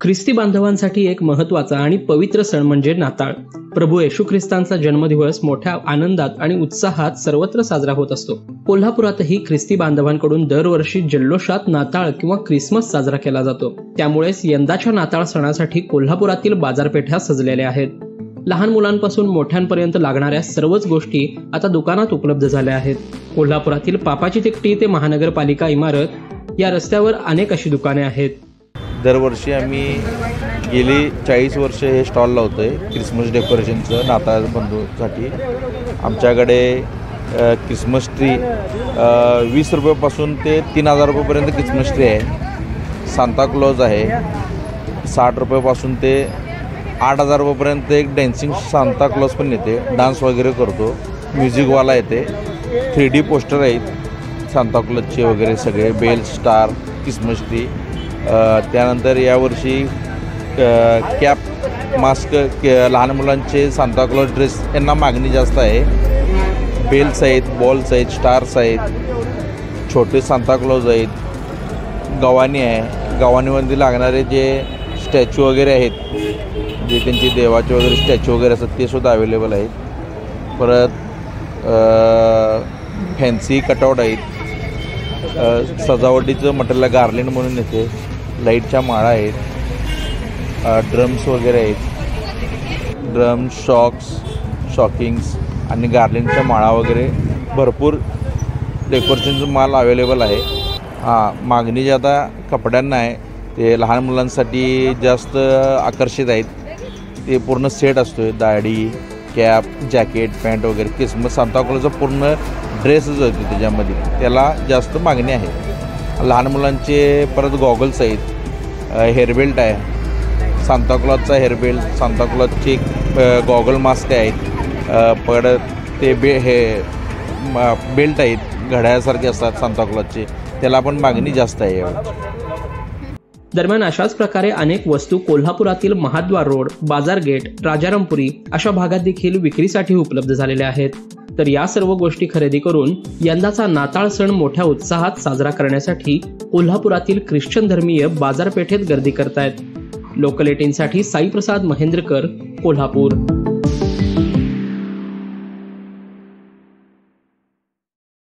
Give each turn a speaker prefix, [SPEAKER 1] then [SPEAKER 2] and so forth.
[SPEAKER 1] ख्रिस्ती बांधवांसाठी एक महत्त्वाचा आणि पवित्र सण म्हणजे नाताळ। प्रभू येशू ख्रिस्तांचा जन्मदिवस मोठ्या आनंदात आणि उत्साहात सर्वत्र साजरा होत असतो। कोल्हापुरातही ख्रिस्ती बांधवांकडून दरवर्षी जल्लोषात नाताळ किंवा ख्रिसमस साजरा केला जातो। त्यामुळेच यंदाच्या नाताळ सणासाठी कोल्हापुरातील बाजारपेठा सजलेल्या आहेत। लहान मुलांपासून मोठ्यांपर्यंत लागणाऱ्या सर्वच गोष्टी आता दुकानात उपलब्ध झाल्या आहेत। कोल्हापुरातील पापाची तिकटी ते महानगरपालिका इमारत या रस्त्यावर अनेक अशी दुकाने आहेत।
[SPEAKER 2] दरवर्षी आम्ही गेली 40 वर्ष हे स्टॉल लावतोय क्रिसमस डेकोरेशनचं नाताळ बंधूसाठी। आमच्याकडे क्रिसमस ट्री 20 रुपयापासून ते 3000 रुपयापर्यंत क्रिसमस ट्री आहे। सांता क्लॉज आहे 60 रुपयापासून ते 8000 रुपयापर्यंत एक डान्सिंग सांता क्लॉज पण येते, डान्स वगैरे करतो। म्युझिकवाला येते, 3D पोस्टर आहेत सांता क्लॉजचे वगैरे सगळे, बेल स्टार, क्रिसमस ट्री। त्यानंतर यावर्षी कॅप मास्क लहान मुलांचे सांता क्लॉज ड्रेस यांना मागणी जास्त आहे। बेल्स आहेत, बॉल्स आहेत, स्टार्स आहेत, छोटे सांता क्लॉज आहेत, गवानी आहे। गवानीमध्ये लागणारे जे स्टॅच्यू वगैरे आहेत, जे त्यांचे देवाचे वगैरे स्टॅच्यू वगैरे असतात ते सुद्धा अवेलेबल आहेत। परत फॅन्सी कटआउट आहेत, सजावटीचं मटेरियल गार्लंड म्हणून येते, लाईटच्या माळा आहेत, ड्रम्स वगैरे आहेत, ड्रम्स, शॉकिंग्स आणि गार्लंडच्या माळा वगैरे भरपूर डेकोरेशनचं माल अवेलेबल आहे। मागणी जी आता कपड्यांना आहे ते लहान मुलांसाठी जास्त आकर्षित आहेत। ते पूर्ण सेट असतो, दाढी, कॅप, जॅकेट, पॅन्ट वगैरे। क्रिसमस सांता क्लॉजचा पूर्ण ड्रेसच होते त्याच्यामध्ये, त्याला जास्त मागणी आहे। लहान मुलांचे परत गॉगल्स आहेत, हेअरबेल्ट आहे, Santa क्लॉजचा hair belt, Santa क्लॉजचे goggle mask आहेत, परत ते बेल्ट आहेत घड्याळासारखे असतात सांता क्लॉजचे, त्याला पण मागणी जास्त आहे यावेळी।
[SPEAKER 1] दरम्यान अशाच प्रकारे अनेक वस्तू कोल्हापुरातील महाद्वार रोड, बाजार गेट, राजारामपुरी अशा भागात देखील विक्रीसाठी उपलब्ध झालेल्या आहेत। तर या सर्व गोष्टी खरेदी करून यंदाचा नाताळ सण मोठ्या उत्साहात साजरा करण्यासाठी कोल्हापुरातील ख्रिश्चन धर्मीय बाजारपेठेत गर्दी करतायत। लोकल 18साठी साई प्रसाद महेंद्रकर, कोल्हापूर।